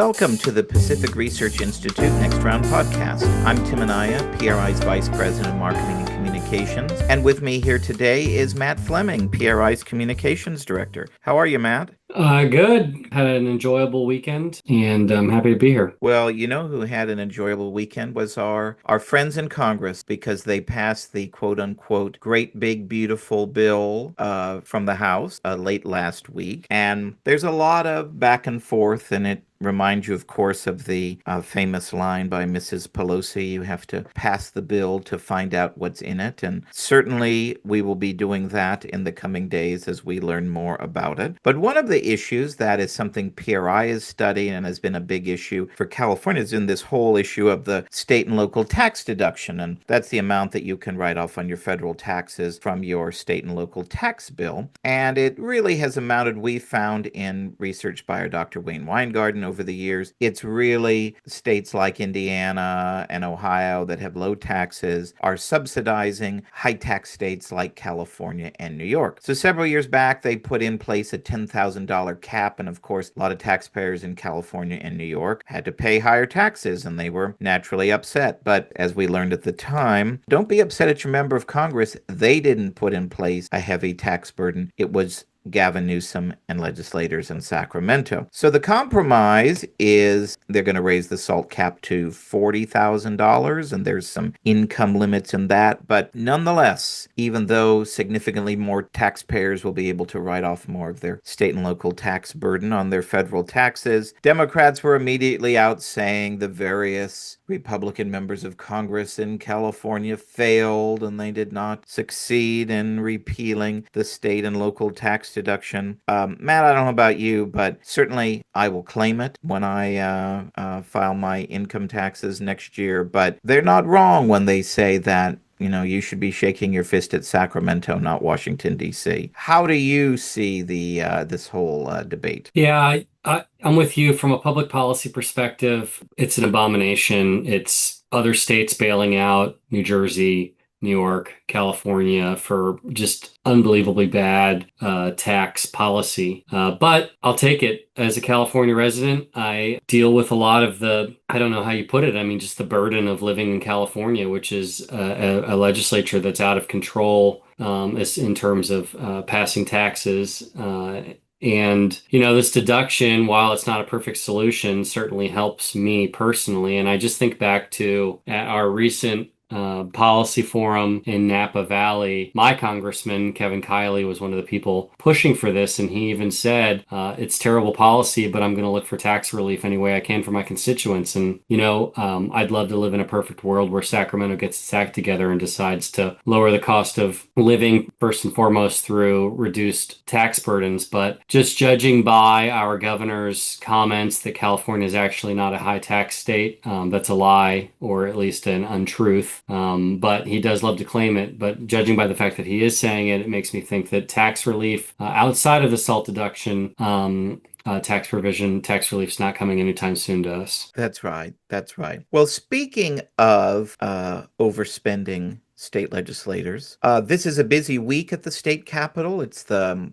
Welcome to the Pacific Research Institute Next Round podcast. I'm Tim Anaya, PRI's Vice President of Marketing and Communications, and with me here today is Matt Fleming, PRI's Communications Director. How are you, Matt? Good. Had an enjoyable weekend, and I'm happy to be here. Well, you know who had an enjoyable weekend was our friends in Congress because they passed the quote-unquote great big beautiful bill from the House late last week. And there's a lot of back and forth, and it remind you, of course, of the famous line by Mrs. Pelosi, you have to pass the bill to find out what's in it. And certainly we will be doing that in the coming days as we learn more about it. But one of the issues that is something PRI is studying and has been a big issue for California is in this whole issue of the state and local tax deduction. And that's the amount that you can write off on your federal taxes from your state and local tax bill. And it really has amounted, we found in research by our Dr. Wayne Weingarten over the years, it's really states like Indiana and Ohio that have low taxes are subsidizing high tax states like California and New York. So several years back, they put in place a $10,000 cap. And of course, a lot of taxpayers in California and New York had to pay higher taxes, and they were naturally upset. But as we learned at the time, don't be upset at your member of Congress. They didn't put in place a heavy tax burden. It was Gavin Newsom and legislators in Sacramento. So the compromise is they're going to raise the SALT cap to $40,000, and there's some income limits in that. But nonetheless, even though significantly more taxpayers will be able to write off more of their state and local tax burden on their federal taxes, Democrats were immediately out saying the various Republican members of Congress in California failed and they did not succeed in repealing the state and local tax deduction. Matt, I don't know about you, but certainly I will claim it when I file my income taxes next year. But they're not wrong when they say that you should be shaking your fist at Sacramento, not Washington, D.C. How do you see this whole debate? Yeah, I'm with you from a public policy perspective. It's an abomination. It's other states bailing out New Jersey, New York, California for just unbelievably bad tax policy. But I'll take it. As a California resident, I deal with a lot of I don't know how you put it. I mean, just the burden of living in California, which is a legislature that's out of control in terms of passing taxes. And, this deduction, while it's not a perfect solution, certainly helps me personally. And I just think back to at our recent policy forum in Napa Valley. My congressman, Kevin Kiley, was one of the people pushing for this, and he even said, it's terrible policy, but I'm going to look for tax relief any way I can for my constituents. And, I'd love to live in a perfect world where Sacramento gets its act together and decides to lower the cost of living, first and foremost, through reduced tax burdens. But just judging by our governor's comments that California is actually not a high tax state, that's a lie, or at least an untruth. But he does love to claim it. But judging by the fact that he is saying it, it makes me think that tax relief outside of the SALT deduction, tax provision, tax relief's not coming anytime soon to us. That's right. That's right. Well, speaking of overspending state legislators, this is a busy week at the state capitol. It's the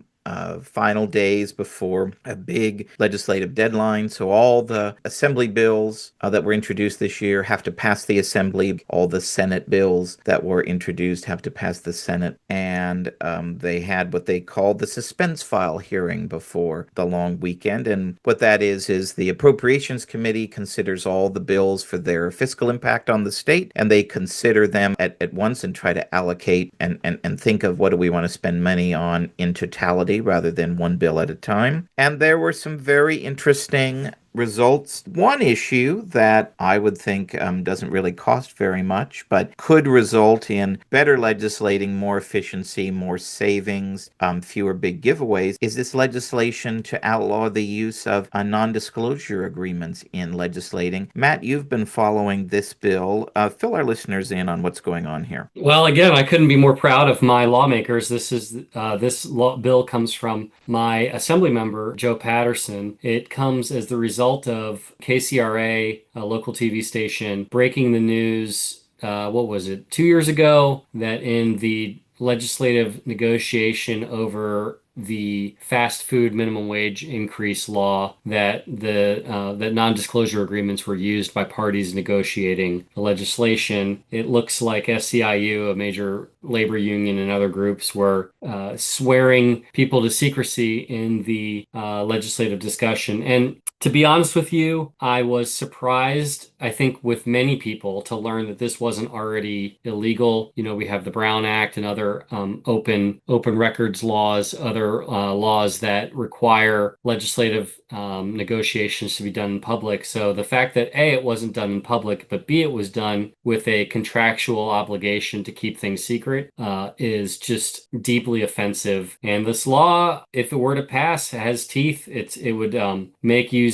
final days before a big legislative deadline. So all the assembly bills that were introduced this year have to pass the assembly. All the Senate bills that were introduced have to pass the Senate. And they had what they called the suspense file hearing before the long weekend. And what that is the Appropriations Committee considers all the bills for their fiscal impact on the state, and they consider them at once and try to allocate and think of what do we want to spend money on in totality rather than one bill at a time. And there were some very interesting results. One issue that I would think doesn't really cost very much, but could result in better legislating, more efficiency, more savings, fewer big giveaways, is this legislation to outlaw the use of non-disclosure agreements in legislating. Matt, you've been following this bill. Fill our listeners in on what's going on here. Well, again, I couldn't be more proud of my lawmakers. This bill comes from my assembly member, Joe Patterson. It comes as the result of KCRA, a local TV station, breaking the news, 2 years ago, that in the legislative negotiation over the fast food minimum wage increase law that non-disclosure agreements were used by parties negotiating the legislation. It looks like SEIU, a major labor union, and other groups were swearing people to secrecy in the legislative discussion. And to be honest with you, I was surprised, I think, with many people to learn that this wasn't already illegal. You know, we have the Brown Act and other open records laws, other laws that require legislative negotiations to be done in public. So the fact that A, it wasn't done in public, but B, it was done with a contractual obligation to keep things secret, is just deeply offensive. And this law, if it were to pass, has teeth. It would make using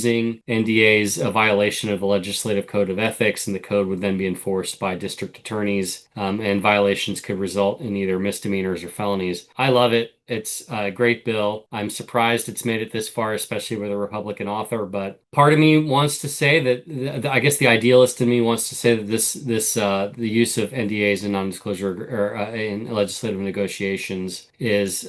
NDAs a violation of the legislative code of ethics, and the code would then be enforced by district attorneys, and violations could result in either misdemeanors or felonies. I love it. It's a great bill. I'm surprised it's made it this far, especially with a Republican author. But part of me wants to say that, I guess the idealist in me wants to say that the use of NDAs and non-disclosure or in legislative negotiations is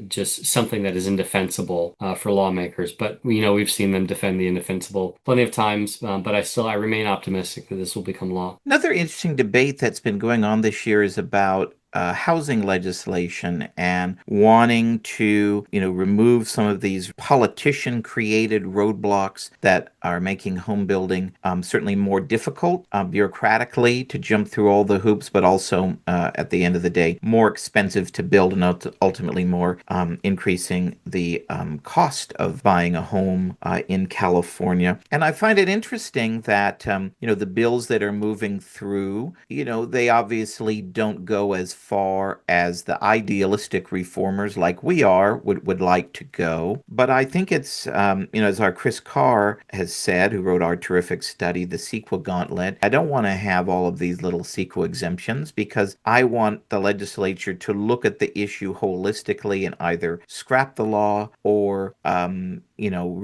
just something that is indefensible for lawmakers. But we've seen them defend the indefensible plenty of times. But I remain optimistic that this will become law. Another interesting debate that's been going on this year is about housing legislation and wanting to, remove some of these politician-created roadblocks that are making home building certainly more difficult bureaucratically to jump through all the hoops, but also at the end of the day, more expensive to build and ultimately more increasing the cost of buying a home in California. And I find it interesting that, the bills that are moving through, they obviously don't go as far as the idealistic reformers like we are would like to go. But I think it's, as our Chris Carr has said, who wrote our terrific study, The CEQA Gauntlet, I don't want to have all of these little CEQA exemptions because I want the legislature to look at the issue holistically and either scrap the law or,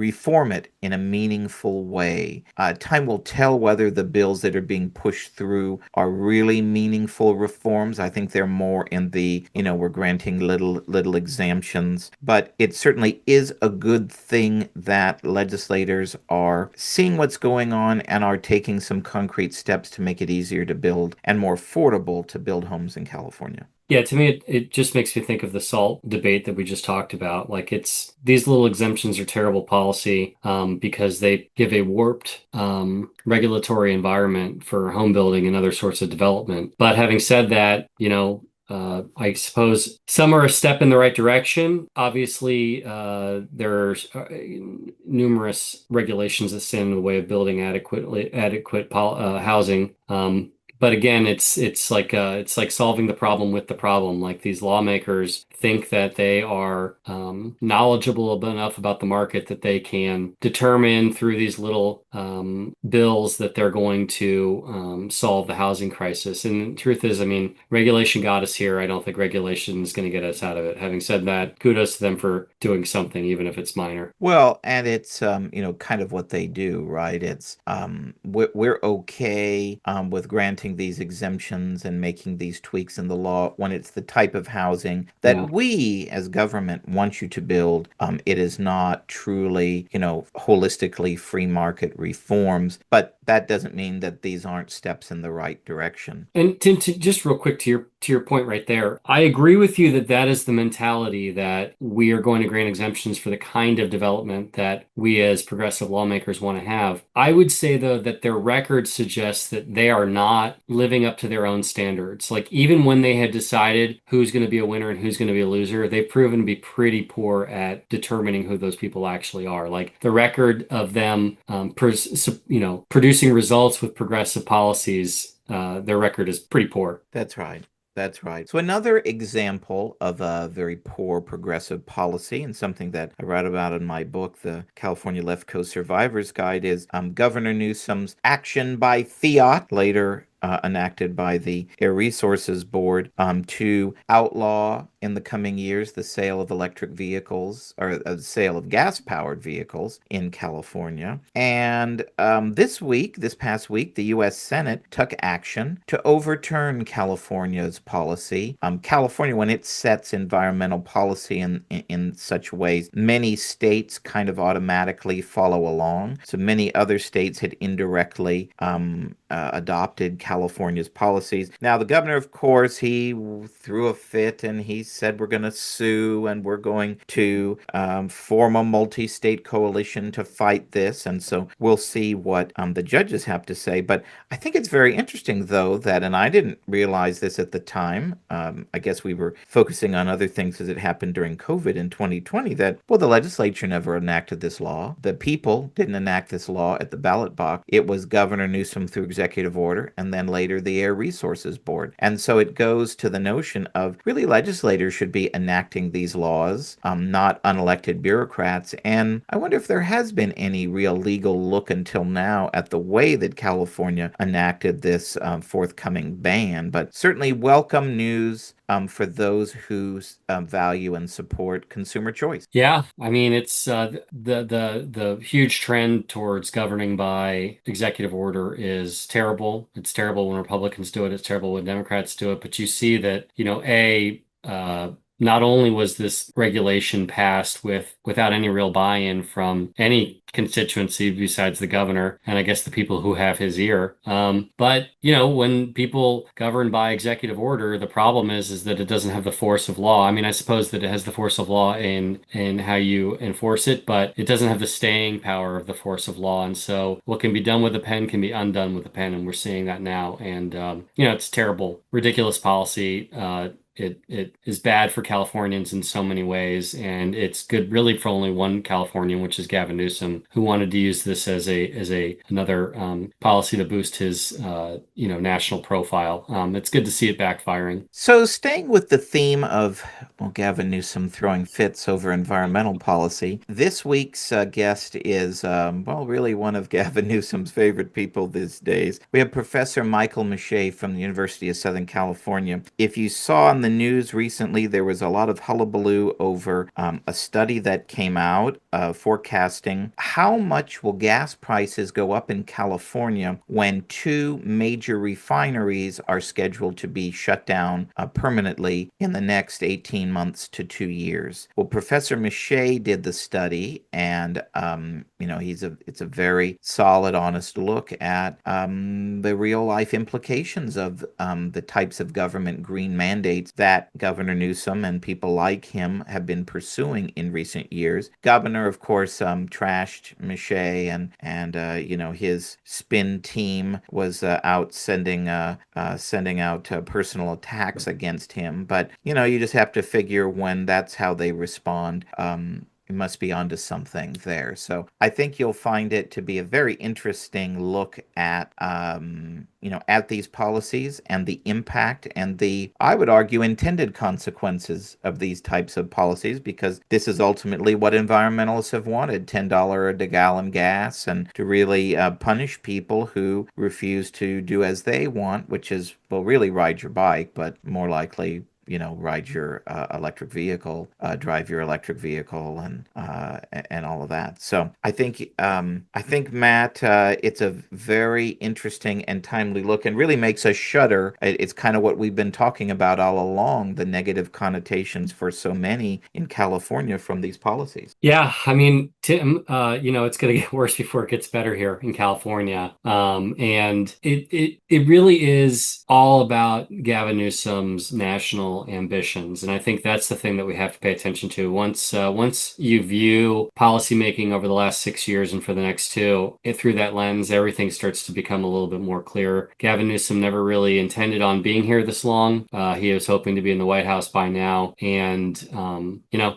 reform it in a meaningful way. Time will tell whether the bills that are being pushed through are really meaningful reforms. I think they're more in the, we're granting little exemptions, but it certainly is a good thing that legislators are seeing what's going on and are taking some concrete steps to make it easier to build and more affordable to build homes in California. Yeah, to me, it just makes me think of the SALT debate that we just talked about. Like these little exemptions are terrible policy because they give a warped regulatory environment for home building and other sorts of development. But having said that, I suppose some are a step in the right direction. Obviously, there's numerous regulations that stand in the way of building adequate housing. But again, it's like solving the problem with the problem. Like these lawmakers think that they are knowledgeable enough about the market that they can determine through these little bills that they're going to solve the housing crisis. And the truth is, I mean, regulation got us here. I don't think regulation is going to get us out of it. Having said that, kudos to them for doing something, even if it's minor. Well, and it's kind of what they do, right? It's we're okay with granting these exemptions and making these tweaks in the law when it's the type of housing that Yeah. we as government want you to build. It is not truly, holistically free market reforms, but that doesn't mean that these aren't steps in the right direction. And Tim, just real quick to your point right there, I agree with you that that is the mentality that we are going to grant exemptions for the kind of development that we as progressive lawmakers want to have. I would say though that their record suggests that they are not living up to their own standards. Like even when they had decided who's going to be a winner and who's going to be a loser, they've proven to be pretty poor at determining who those people actually are. Like the record of them, producing results with progressive policies, their record is pretty poor. That's right. That's right. So another example of a very poor progressive policy and something that I write about in my book, The California Left Coast Survivor's Guide, is Governor Newsom's action by fiat, later enacted by the Air Resources Board to outlaw in the coming years the sale of electric vehicles or the sale of gas-powered vehicles in California. And this past week, the U.S. Senate took action to overturn California's policy. California, when it sets environmental policy in such ways, many states kind of automatically follow along. So many other states had indirectly adopted California's policies. Now, the governor, of course, he threw a fit and he said, we're going to sue and we're going to form a multi-state coalition to fight this. And so we'll see what the judges have to say. But I think it's very interesting, though, that, and I didn't realize this at the time, I guess we were focusing on other things as it happened during COVID in 2020, that, well, the legislature never enacted this law. The people didn't enact this law at the ballot box. It was Governor Newsom through executive order, and then later the Air Resources Board. And so it goes to the notion of really legislators should be enacting these laws, not unelected bureaucrats. And I wonder if there has been any real legal look until now at the way that California enacted this forthcoming ban. But certainly welcome news for those who value and support consumer choice. Yeah, I mean it's the huge trend towards governing by executive order is terrible. It's terrible when Republicans do it. It's terrible when Democrats do it. But you see that, not only was this regulation passed without any real buy-in from any constituency besides the governor and I guess the people who have his ear. But when people govern by executive order, the problem is that it doesn't have the force of law. I mean, I suppose that it has the force of law in how you enforce it, but it doesn't have the staying power of the force of law. And so what can be done with a pen can be undone with a pen, and we're seeing that now. And it's terrible, ridiculous policy. It is bad for Californians in so many ways, and it's good really for only one Californian, which is Gavin Newsom, who wanted to use this as another policy to boost his national profile. It's good to see it backfiring. So, staying with the theme of, well, Gavin Newsom throwing fits over environmental policy, this week's guest is, really one of Gavin Newsom's favorite people these days. We have Professor Michael Mische from the University of Southern California. If you saw in the news recently, there was a lot of hullabaloo over a study that came out forecasting how much will gas prices go up in California when two major refineries are scheduled to be shut down permanently in the next 18 months to 2 years. Well, Professor Mische did the study, and it's a very solid, honest look at the real life implications of the types of government green mandates that Governor Newsom and people like him have been pursuing in recent years. Governor, of course, trashed Mische, and his spin team was out sending out personal attacks against him. But you just have to figure when that's how they respond. You must be onto something there. So I think you'll find it to be a very interesting look at at these policies and the impact and the, I would argue, intended consequences of these types of policies, because this is ultimately what environmentalists have wanted: $10 a gallon gas, and to really punish people who refuse to do as they want, which is, well, really ride your bike, but more likely ride your electric vehicle, drive your electric vehicle, and all of that. So I think Matt, it's a very interesting and timely look, and really makes us shudder. It's kind of what we've been talking about all along: the negative connotations for so many in California from these policies. Yeah, I mean, Tim, it's going to get worse before it gets better here in California. And it really is all about Gavin Newsom's national ambitions. And I think that's the thing that we have to pay attention to. Once you view policymaking over the last 6 years and for the next two, through that lens, everything starts to become a little bit more clear. Gavin Newsom never really intended on being here this long. He was hoping to be in the White House by now. And,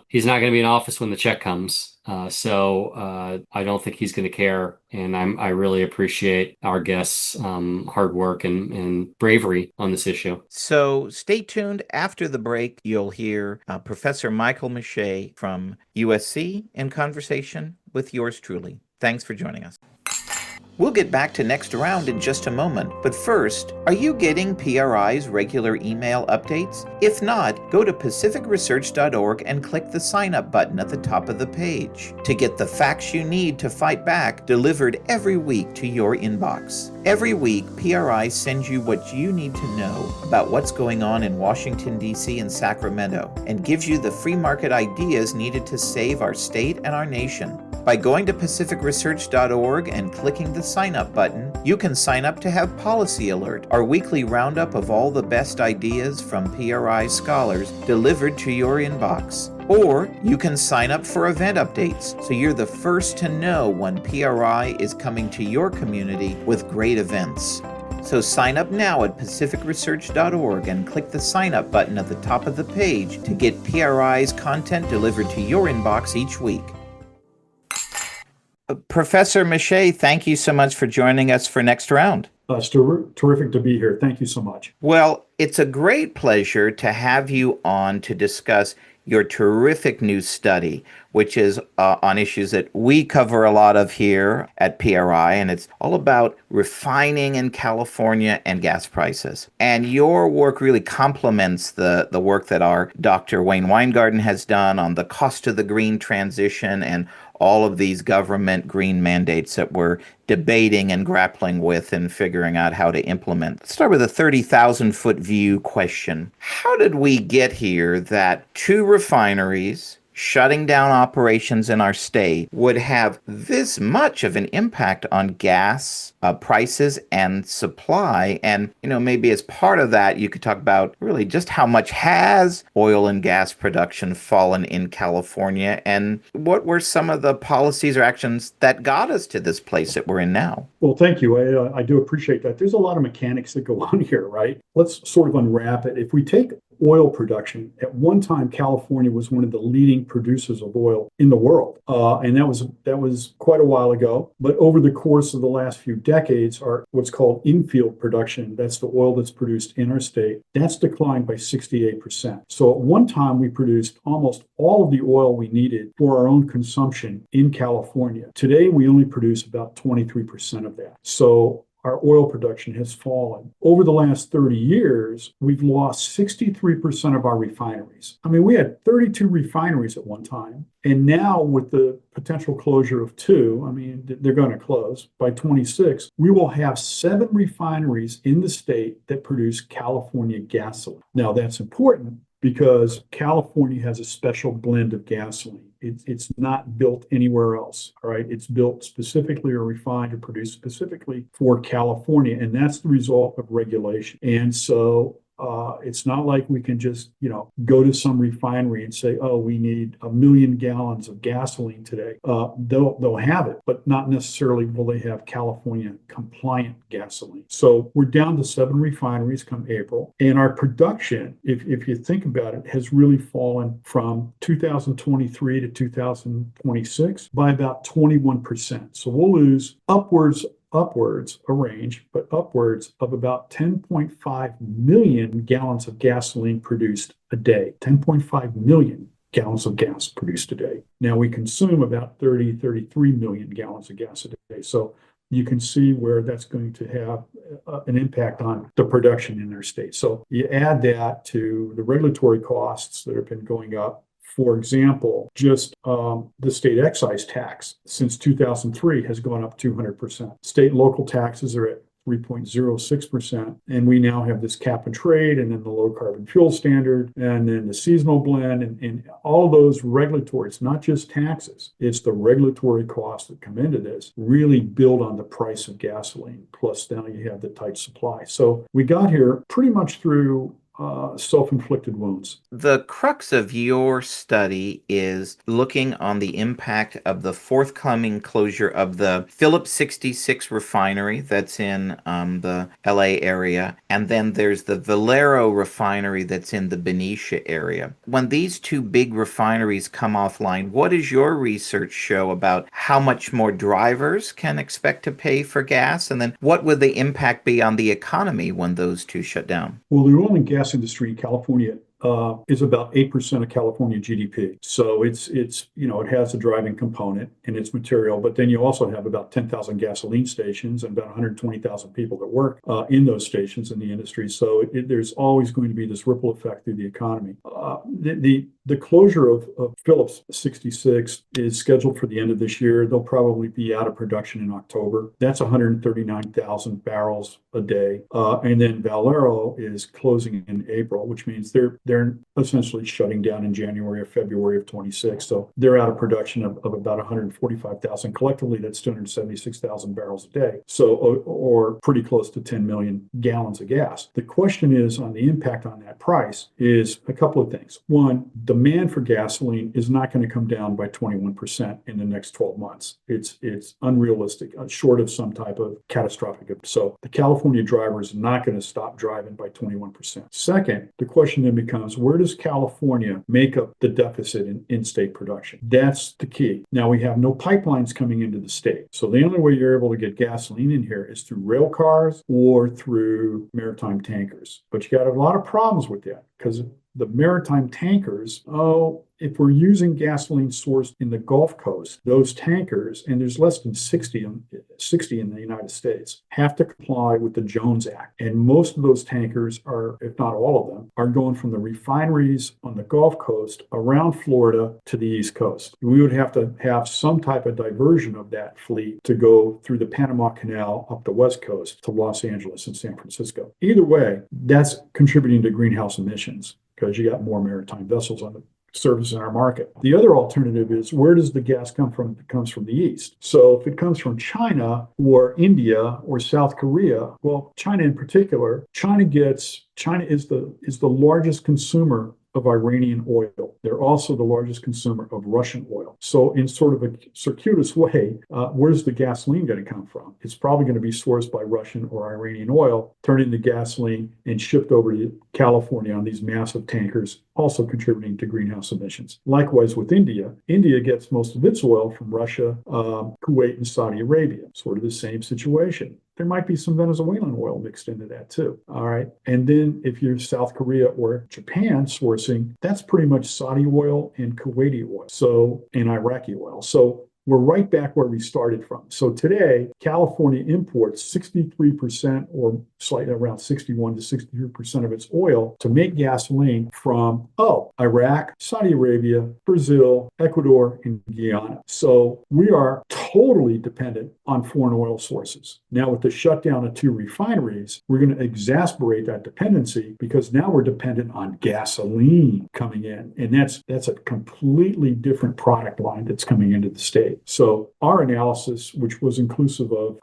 he's not going to be in office when the check comes. So I don't think he's going to care. And I really appreciate our guests' hard work and bravery on this issue. So stay tuned. After the break, you'll hear Professor Michael Mische from USC in conversation with yours truly. Thanks for joining us. We'll get back to Next Round in just a moment, but first, are you getting PRI's regular email updates? If not, go to pacificresearch.org and click the sign up button at the top of the page to get the facts you need to fight back delivered every week to your inbox. Every week, PRI sends you what you need to know about what's going on in Washington, D.C. and Sacramento, and gives you the free market ideas needed to save our state and our nation. By going to pacificresearch.org and clicking the sign up button, you can sign up to have Policy Alert, our weekly roundup of all the best ideas from PRI scholars delivered to your inbox. Or you can sign up for event updates so you're the first to know when PRI is coming to your community with great events. So sign up now at pacificresearch.org and click the sign up button at the top of the page to get PRI's content delivered to your inbox each week. Professor Mische, thank you so much for joining us for Next Round. It's terrific to be here. Thank you so much. Well, it's a great pleasure to have you on to discuss your terrific new study, which is on issues that we cover a lot of here at PRI, and it's all about refining in California and gas prices. And your work really complements the work that our Dr. Wayne Weingarten has done on the cost of the green transition and all of these government green mandates that we're debating and grappling with and figuring out how to implement. Let's start with a 30,000-foot view question. How did we get here that two refineries shutting down operations in our state would have this much of an impact on gas prices and supply? And, maybe as part of that, you could talk about really just how much has oil and gas production fallen in California, and what were some of the policies or actions that got us to this place that we're in now? Well, thank you. I do appreciate that. There's a lot of mechanics that go on here, right? Let's sort of unwrap it. If we take oil production, at one time, California was one of the leading producers of oil in the world. And that was quite a while ago. But over the course of the last few decades, our what's called infield production, that's the oil that's produced in our state, that's declined by 68%. So at one time, we produced almost all of the oil we needed for our own consumption in California. Today, we only produce about 23% of that. So our oil production has fallen. Over the last 30 years, we've lost 63% of our refineries. I mean, we had 32 refineries at one time. And now with the potential closure of two, I mean, they're going to close by 26, we will have 7 refineries in the state that produce California gasoline. Now, that's important because California has a special blend of gasoline. It's not built anywhere else, all right? It's built specifically or refined or produced specifically for California, and that's the result of regulation. And so it's not like we can just, go to some refinery and say, oh, we need 1 million gallons of gasoline today. They'll have it, but not necessarily will they have California compliant gasoline. So we're down to 7 refineries come April. And our production, if you think about it, has really fallen from 2023 to 2026 by about 21%. So we'll lose upwards a range, but upwards of about 10.5 million gallons of gasoline produced a day. 10.5 million gallons of gas produced a day. Now we consume about 33 million gallons of gas a day. So you can see where that's going to have an impact on the production in our state. So you add that to the regulatory costs that have been going up. For example, just the state excise tax since 2003 has gone up 200%. State and local taxes are at 3.06%. And we now have this cap and trade, and then the low carbon fuel standard, and then the seasonal blend, and all those regulatory, it's not just taxes, it's the regulatory costs that come into this, really build on the price of gasoline. Plus now you have the tight supply. So we got here pretty much through self-inflicted wounds. The crux of your study is looking on the impact of the forthcoming closure of the Phillips 66 refinery that's in the LA area, and then there's the Valero refinery that's in the Benicia area. When these two big refineries come offline, what does your research show about how much more drivers can expect to pay for gas? And then what would the impact be on the economy when those two shut down? Well, the oil and gas industry in California is about 8% of California GDP. So it has a driving component in its material, but then you also have about 10,000 gasoline stations and about 120,000 people that work in those stations in the industry. So there's always going to be this ripple effect through the economy. The closure of Phillips 66 is scheduled for the end of this year. They'll probably be out of production in October. That's 139,000 barrels a day. And then Valero is closing in April, which means they're essentially shutting down in January or February of 26. So they're out of production of about 145,000. Collectively, that's 276,000 barrels a day. So, or pretty close to 10 million gallons of gas. The question is on the impact on that price is a couple of things. One, demand for gasoline is not going to come down by 21% in the next 12 months. It's unrealistic, short of some type of catastrophic. So the California driver is not going to stop driving by 21%. Second, the question then becomes, where does California make up the deficit in in-state production? That's the key. Now, we have no pipelines coming into the state. So the only way you're able to get gasoline in here is through rail cars or through maritime tankers. But you got a lot of problems with that because the maritime tankers, if we're using gasoline sourced in the Gulf Coast, those tankers, and there's less than 60 in the United States, have to comply with the Jones Act. And most of those tankers are, if not all of them, are going from the refineries on the Gulf Coast around Florida to the East Coast. We would have to have some type of diversion of that fleet to go through the Panama Canal up the West Coast to Los Angeles and San Francisco. Either way, that's contributing to greenhouse emissions because you got more maritime vessels on the service in our market. The other alternative is, where does the gas come from? It comes from the east. So if it comes from China or India or South Korea, well, China in particular, China is the largest consumer of Iranian oil. They're also the largest consumer of Russian oil. So in sort of a circuitous way, where's the gasoline going to come from? It's probably going to be sourced by Russian or Iranian oil, turned into gasoline and shipped over to California on these massive tankers, also contributing to greenhouse emissions. Likewise with India. India gets most of its oil from Russia, Kuwait, and Saudi Arabia. Sort of the same situation. There might be some Venezuelan oil mixed into that too. All right. And then if you're South Korea or Japan sourcing, that's pretty much Saudi oil and Kuwaiti oil, and Iraqi oil. So we're right back where we started from. So today, California imports 63% or slightly around 61 to 63% of its oil to make gasoline from, Iraq, Saudi Arabia, Brazil, Ecuador, and Guyana. So we are totally dependent on foreign oil sources. Now, with the shutdown of 2 refineries, we're going to exacerbate that dependency because now we're dependent on gasoline coming in. And that's a completely different product line that's coming into the state. So our analysis, which was inclusive of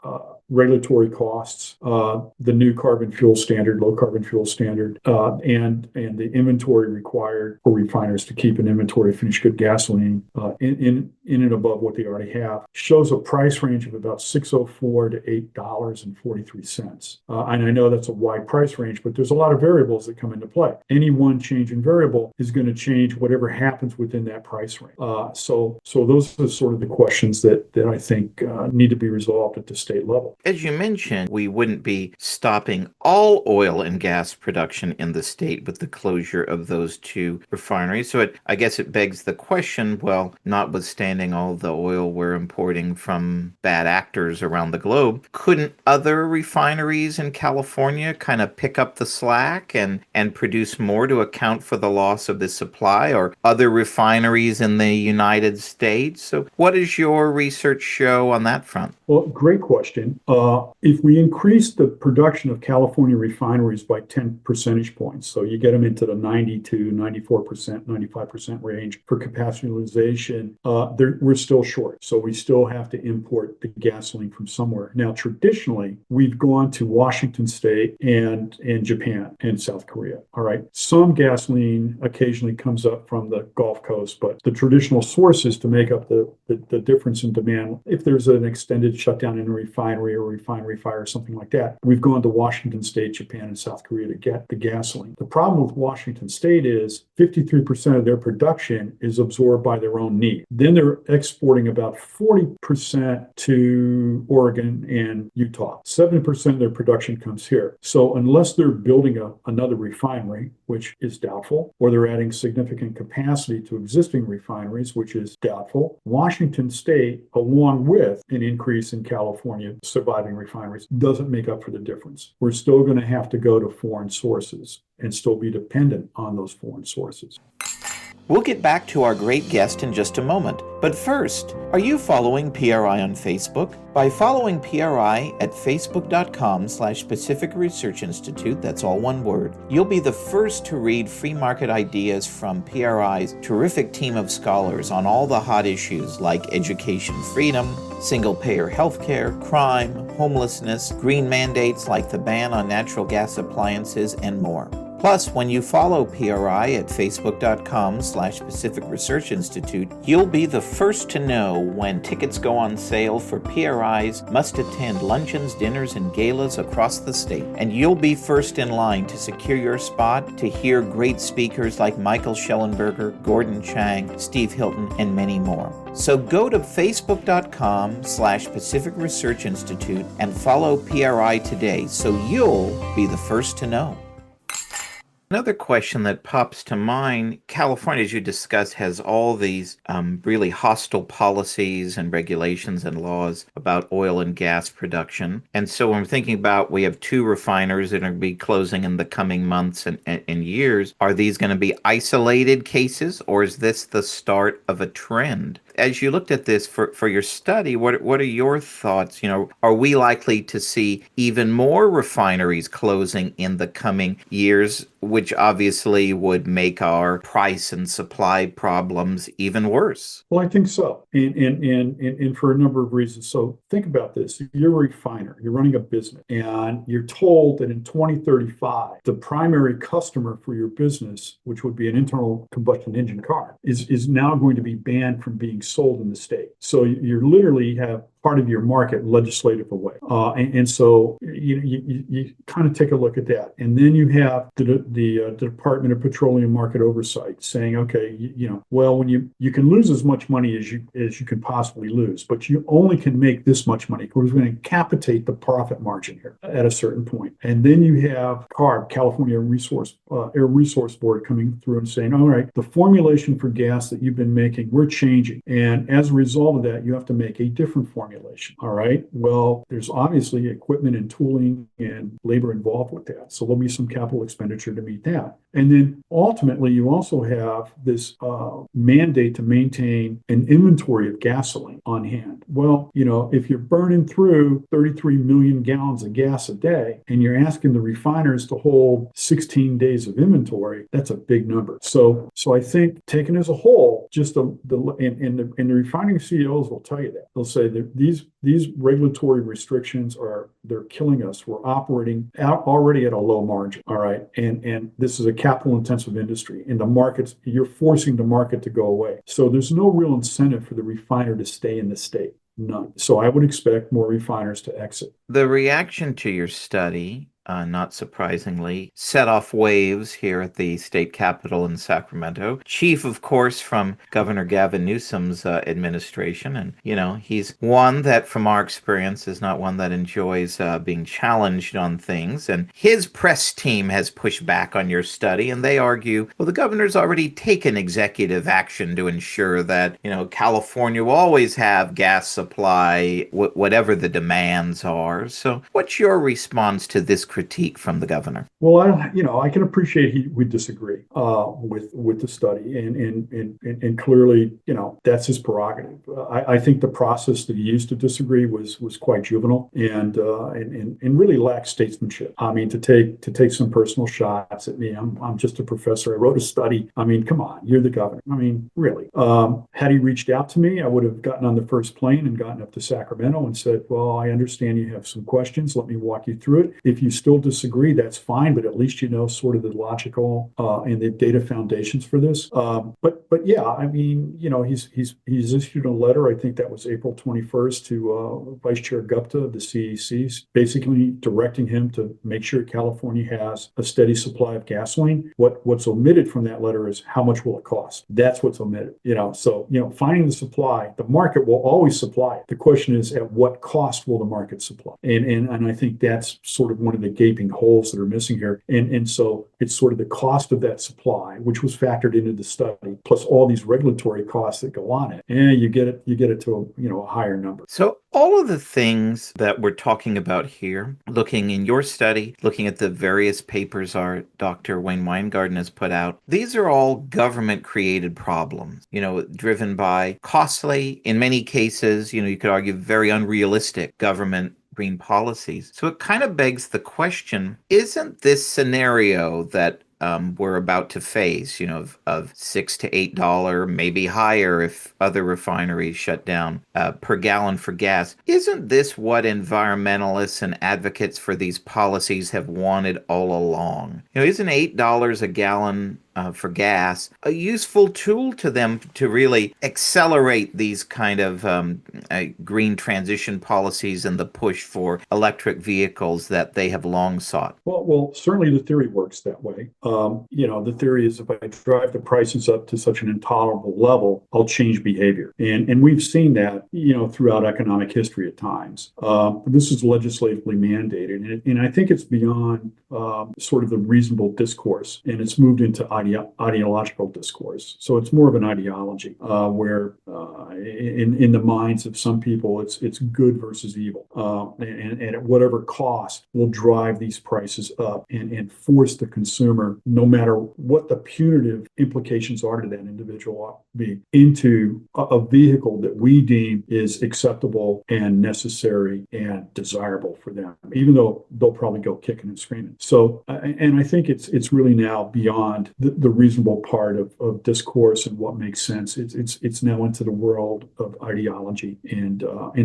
regulatory costs, the new carbon fuel standard, low carbon fuel standard, and the inventory required for refiners to keep an inventory of finished good gasoline in and above what they already have, shows a price range of about $6.04 to $8.43. And I know that's a wide price range, but there's a lot of variables that come into play. Any one change in variable is going to change whatever happens within that price range. So those are sort of the questions that I think need to be resolved at the state level. As you mentioned, we wouldn't be stopping all oil and gas production in the state with the closure of those 2 refineries. So I guess it begs the question, well, notwithstanding all the oil we're importing from bad actors around the globe, couldn't other refineries in California kind of pick up the slack and produce more to account for the loss of this supply, or other refineries in the United States? So what does your research show on that front? Well, great question. If we increase the production of California refineries by 10 percentage points, so you get them into the 92, 94%, 95% range for capacity utilization, we're still short. So we still have to import the gasoline from somewhere. Now, traditionally, we've gone to Washington State and Japan and South Korea. All right. Some gasoline occasionally comes up from the Gulf Coast, but the traditional sources to make up the difference in demand, if there's an extended shutdown in a refinery or refinery fire or something like that, we've gone to Washington State, Japan, and South Korea to get the gasoline. The problem with Washington State is 53% of their production is absorbed by their own need. Then they're exporting about 40% to Oregon and Utah. 70% of their production comes here. So unless they're building another refinery, which is doubtful, or they're adding significant capacity to existing refineries, which is doubtful. Washington State, along with an increase in California surviving refineries, doesn't make up for the difference. We're still going to have to go to foreign sources and still be dependent on those foreign sources. We'll get back to our great guest in just a moment. But first, are you following PRI on Facebook? By following PRI at facebook.com/Pacific Research Institute, that's all one word, you'll be the first to read free market ideas from PRI's terrific team of scholars on all the hot issues like education freedom, single-payer healthcare, crime, homelessness, green mandates like the ban on natural gas appliances, and more. Plus, when you follow PRI at facebook.com/Pacific Research Institute, you'll be the first to know when tickets go on sale for PRI's must-attend luncheons, dinners, and galas across the state. And you'll be first in line to secure your spot to hear great speakers like Michael Schellenberger, Gordon Chang, Steve Hilton, and many more. So go to facebook.com/Pacific Research Institute and follow PRI today so you'll be the first to know. Another question that pops to mind, California, as you discussed, has all these really hostile policies and regulations and laws about oil and gas production. And so when I'm thinking about, we have 2 refiners that are going to be closing in the coming months and years. Are these going to be isolated cases, or is this the start of a trend? As you looked at this for your study, what are your thoughts? Are we likely to see even more refineries closing in the coming years, which obviously would make our price and supply problems even worse? Well, I think so, and for a number of reasons. So think about this. You're a refiner, you're running a business, and you're told that in 2035, the primary customer for your business, which would be an internal combustion engine car, is now going to be banned from being sold in the state. So you literally have part of your market legislative away. And so you kind of take a look at that. And then you have the Department of Petroleum Market Oversight saying, okay, well, when you can lose as much money as you can possibly lose, but you only can make this much money. We're going to capitate the profit margin here at a certain point. And then you have CARB, California Air Resource Board, coming through and saying, all right, the formulation for gas that you've been making, we're changing. And as a result of that, you have to make a different formulation. All right. Well, there's obviously equipment and tooling and labor involved with that. So there'll be some capital expenditure to meet that. And then ultimately, you also have this mandate to maintain an inventory of gasoline on hand. Well, if you're burning through 33 million gallons of gas a day and you're asking the refiners to hold 16 days of inventory, that's a big number. So I think taken as a whole, just the refining CEOs will tell you that. They'll say that these regulatory restrictions they're killing us. We're operating out already at a low margin. All right. And this is a capital intensive industry, and the markets, you're forcing the market to go away. So there's no real incentive for the refiner to stay in the state. None. So I would expect more refiners to exit. The reaction to your study, not surprisingly, set off waves here at the state capitol in Sacramento. Chief, of course, from Governor Gavin Newsom's administration. And, he's one that, from our experience, is not one that enjoys being challenged on things. And his press team has pushed back on your study, and they argue, well, the governor's already taken executive action to ensure that, California will always have gas supply, whatever the demands are. So what's your response to this critique from the governor? Well, I can appreciate we disagree with the study, and clearly, that's his prerogative. I think the process that he used to disagree was quite juvenile and really lacked statesmanship. I mean, to take some personal shots at me. I'm just a professor. I wrote a study. I mean, come on, you're the governor. I mean, really. Had he reached out to me, I would have gotten on the first plane and gotten up to Sacramento and said, well, I understand you have some questions. Let me walk you through it. If you still disagree, that's fine, but at least sort of the logical and the data foundations for this. But yeah, I mean, he's issued a letter. I think that was April 21st to Vice Chair Gupta of the CEC, basically directing him to make sure California has a steady supply of gasoline. What's omitted from that letter is how much will it cost. That's what's omitted. So finding the supply, the market will always supply it. The question is, at what cost will the market supply? And I think that's sort of one of the gaping holes that are missing here. And so it's sort of the cost of that supply, which was factored into the study, plus all these regulatory costs that go on it. And you get it to a higher number. So all of the things that we're talking about here, looking in your study, looking at the various papers our Dr. Wayne Weingarten has put out, these are all government created problems, driven by costly, in many cases, you could argue very unrealistic government green policies. So it kind of begs the question, isn't this scenario that we're about to face, of $6 to $8, maybe higher if other refineries shut down per gallon for gas. Isn't this what environmentalists and advocates for these policies have wanted all along? Isn't $8 a gallon for gas a useful tool to them to really accelerate these kind of green transition policies and the push for electric vehicles that they have long sought? Well, certainly the theory works that way. The theory is if I drive the prices up to such an intolerable level, I'll change behavior. And we've seen that, throughout economic history at times. This is legislatively mandated. And I think it's beyond sort of the reasonable discourse, and it's moved into ideological discourse. So it's more of an ideology where in the minds of some people, it's good versus evil. And at whatever cost will drive these prices up and force the consumer, no matter what the punitive implications are to that individual, be into a vehicle that we deem is acceptable and necessary and desirable for them, even though they'll probably go kicking and screaming. So, and I think it's really now beyond the reasonable part of discourse and what makes sense. It's now into the world of ideology and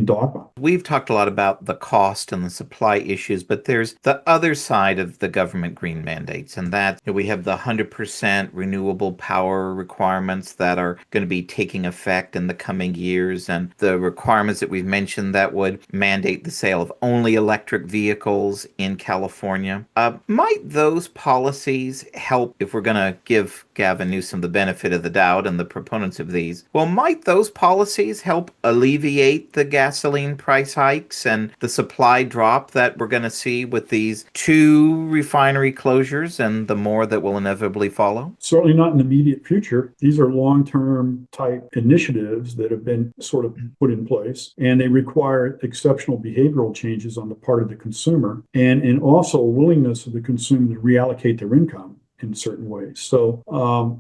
dogma. We've talked a lot about the cost and the supply issues, but there's the other side of the government green mandates, and that we have the 100% renewable power requirements that are going to be taking effect in the coming years, and the requirements that we've mentioned that would mandate the sale of only electric vehicles in California. Might those policies help, if we're going to give Gavin Newsom the benefit of the doubt and the proponents of these, well, might those policies help alleviate the gasoline price hikes and the supply drop that we're going to see with these 2 refinery closures and the more that will inevitably follow? Certainly not in the immediate future. These are long-term type initiatives that have been sort of put in place, and they require exceptional behavioral changes on the part of the consumer and also a willingness of the consumer to reallocate their income in certain ways. So,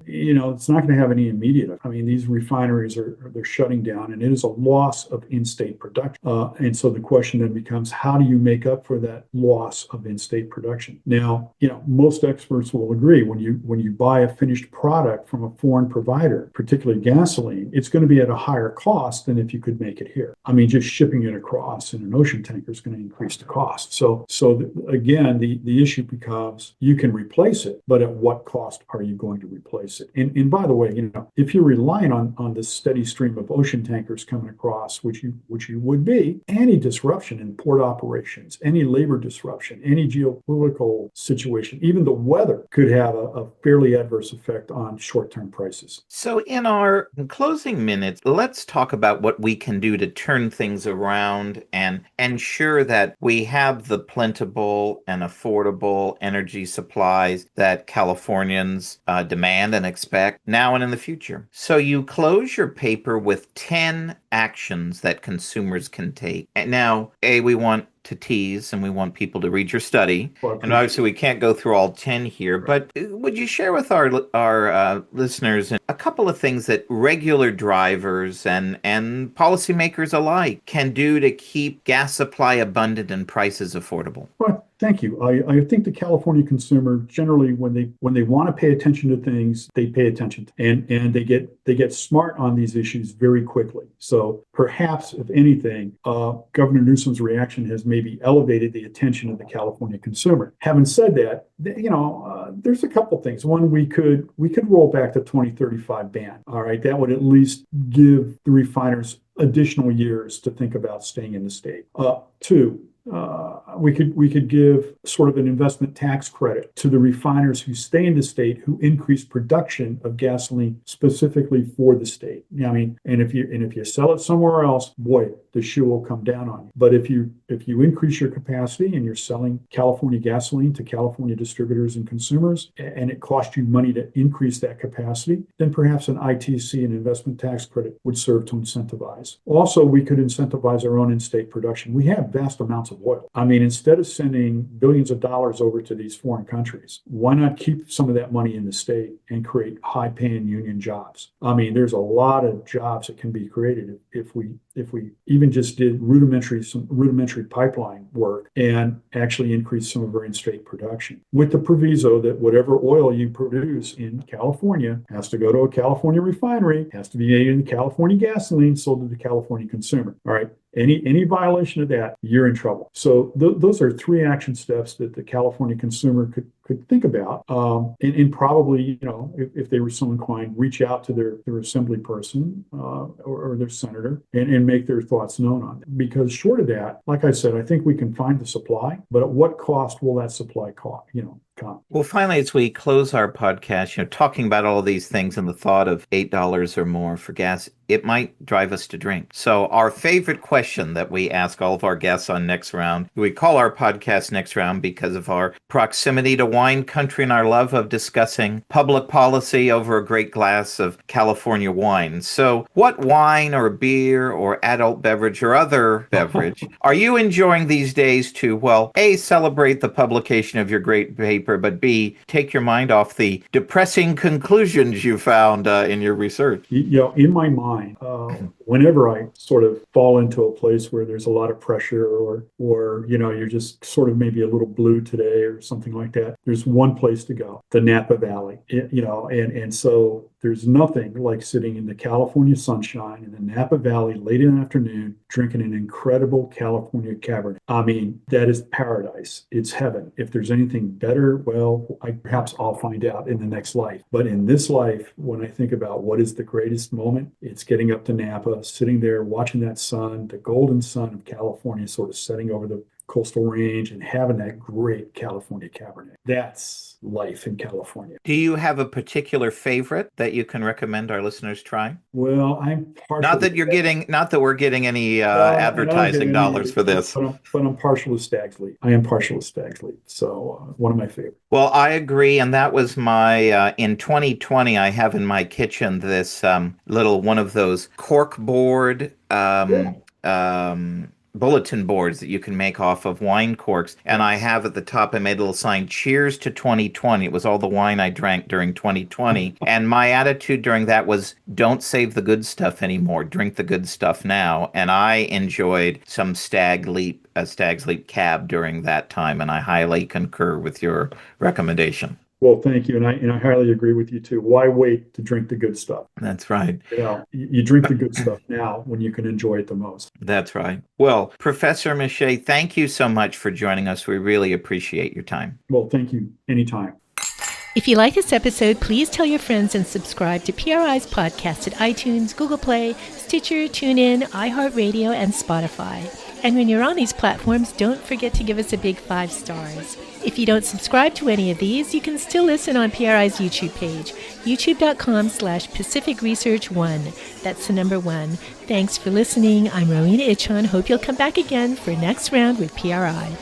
it's not going to have any immediate. I mean, these refineries they're shutting down, and it is a loss of in-state production. And so the question then becomes, how do you make up for that loss of in-state production? Now, most experts will agree when you buy a finished product from a foreign provider, particularly gasoline, it's going to be at a higher cost than if you could make it here. I mean, just shipping it across in an ocean tanker is going to increase the cost. So again, the issue becomes you can replace it, but at what cost are you going to replace it? And by the way, if you're relying on this steady stream of ocean tankers coming across, which you would be, any disruption in port operations, any labor disruption, any geopolitical situation, even the weather could have a fairly adverse effect on short-term prices. So in our closing minutes, let's talk about what we can do to turn things around and ensure that we have the plentiful and affordable energy supplies that Californians demand and expect now and in the future. So you close your paper with 10 actions that consumers can take. And now, we want to tease and we want people to read your study. And obviously we can't go through all 10 here, but would you share with our listeners a couple of things that regular drivers and policymakers alike can do to keep gas supply abundant and prices affordable? Well, thank you. I think the California consumer generally, when they want to pay attention to things, they pay attention and they get smart on these issues very quickly. So perhaps, if anything, Governor Newsom's reaction has maybe elevated the attention of the California consumer. Having said that, there's a couple things. One, we could roll back the 2035 ban. All right, that would at least give the refiners additional years to think about staying in the state. Two, we could give sort of an investment tax credit to the refiners who stay in the state, who increase production of gasoline specifically for the state. I mean, and if you sell it somewhere else, boy, the shoe will come down on you. But if you increase your capacity and you're selling California gasoline to California distributors and consumers, and it costs you money to increase that capacity, then perhaps an ITC, an investment tax credit, would serve to incentivize. Also, we could incentivize our own in-state production. We have vast amounts of oil. I mean, instead of sending billions of dollars over to these foreign countries, why not keep some of that money in the state and create high-paying union jobs? I mean, there's a lot of jobs that can be created if we even just did some rudimentary pipeline work and actually increase some of our in-state production, with the proviso that whatever oil you produce in California has to go to a California refinery, has to be made in California gasoline sold to the California consumer. All right. Any violation of that, you're in trouble. So those are three action steps that the California consumer could think about, and probably, if they were so inclined, reach out to their assembly person or their senator and make their thoughts known on it. Because short of that, like I said, I think we can find the supply, but at what cost will that supply cost? Come. Well, finally, as we close our podcast, talking about all of these things and the thought of $8 or more for gas, it might drive us to drink. So our favorite question that we ask all of our guests on Next Round, we call our podcast Next Round because of our proximity to wine country and our love of discussing public policy over a great glass of California wine. So what wine or beer or adult beverage or other beverage are you enjoying these days to, well, A, celebrate the publication of your great paper, but B, take your mind off the depressing conclusions you found in your research? In my mind, whenever I sort of fall into a place where there's a lot of pressure or you're just sort of maybe a little blue today or something like that, there's one place to go, the Napa Valley. And so there's nothing like sitting in the California sunshine in the Napa Valley late in the afternoon, drinking an incredible California Cabernet. I mean, that is paradise. It's heaven. If there's anything better, well, perhaps I'll find out in the next life. But in this life, when I think about what is the greatest moment, it's getting up to Napa, sitting there, watching that sun, the golden sun of California sort of setting over the coastal range and having that great California Cabernet. That's life in California. Do you have a particular favorite that you can recommend our listeners try? Well, I'm partial. Not that we're getting any advertising dollars for this. But I'm partial to Stag's Leap. I am partial to Stag's Leap. So one of my favorites. Well, I agree. And that was my, in 2020, I have in my kitchen this little one of those cork board bulletin boards that you can make off of wine corks. And I have at the top, I made a little sign, cheers to 2020. It was all the wine I drank during 2020. And my attitude during that was, don't save the good stuff anymore. Drink the good stuff now. And I enjoyed some Stag's Leap cab during that time. And I highly concur with your recommendation. Well, thank you. And I highly agree with you too. Why wait to drink the good stuff? That's right. You drink the good stuff now when you can enjoy it the most. That's right. Well, Professor Mische, thank you so much for joining us. We really appreciate your time. Well, thank you. Anytime. If you like this episode, please tell your friends and subscribe to PRI's podcast at iTunes, Google Play, Stitcher, TuneIn, iHeartRadio, and Spotify. And when you're on these platforms, don't forget to give us a big 5 stars. If you don't subscribe to any of these, you can still listen on PRI's YouTube page, youtube.com/Pacific Research 1. That's the number 1. Thanks for listening. I'm Rowena Itchon. Hope you'll come back again for Next Round with PRI.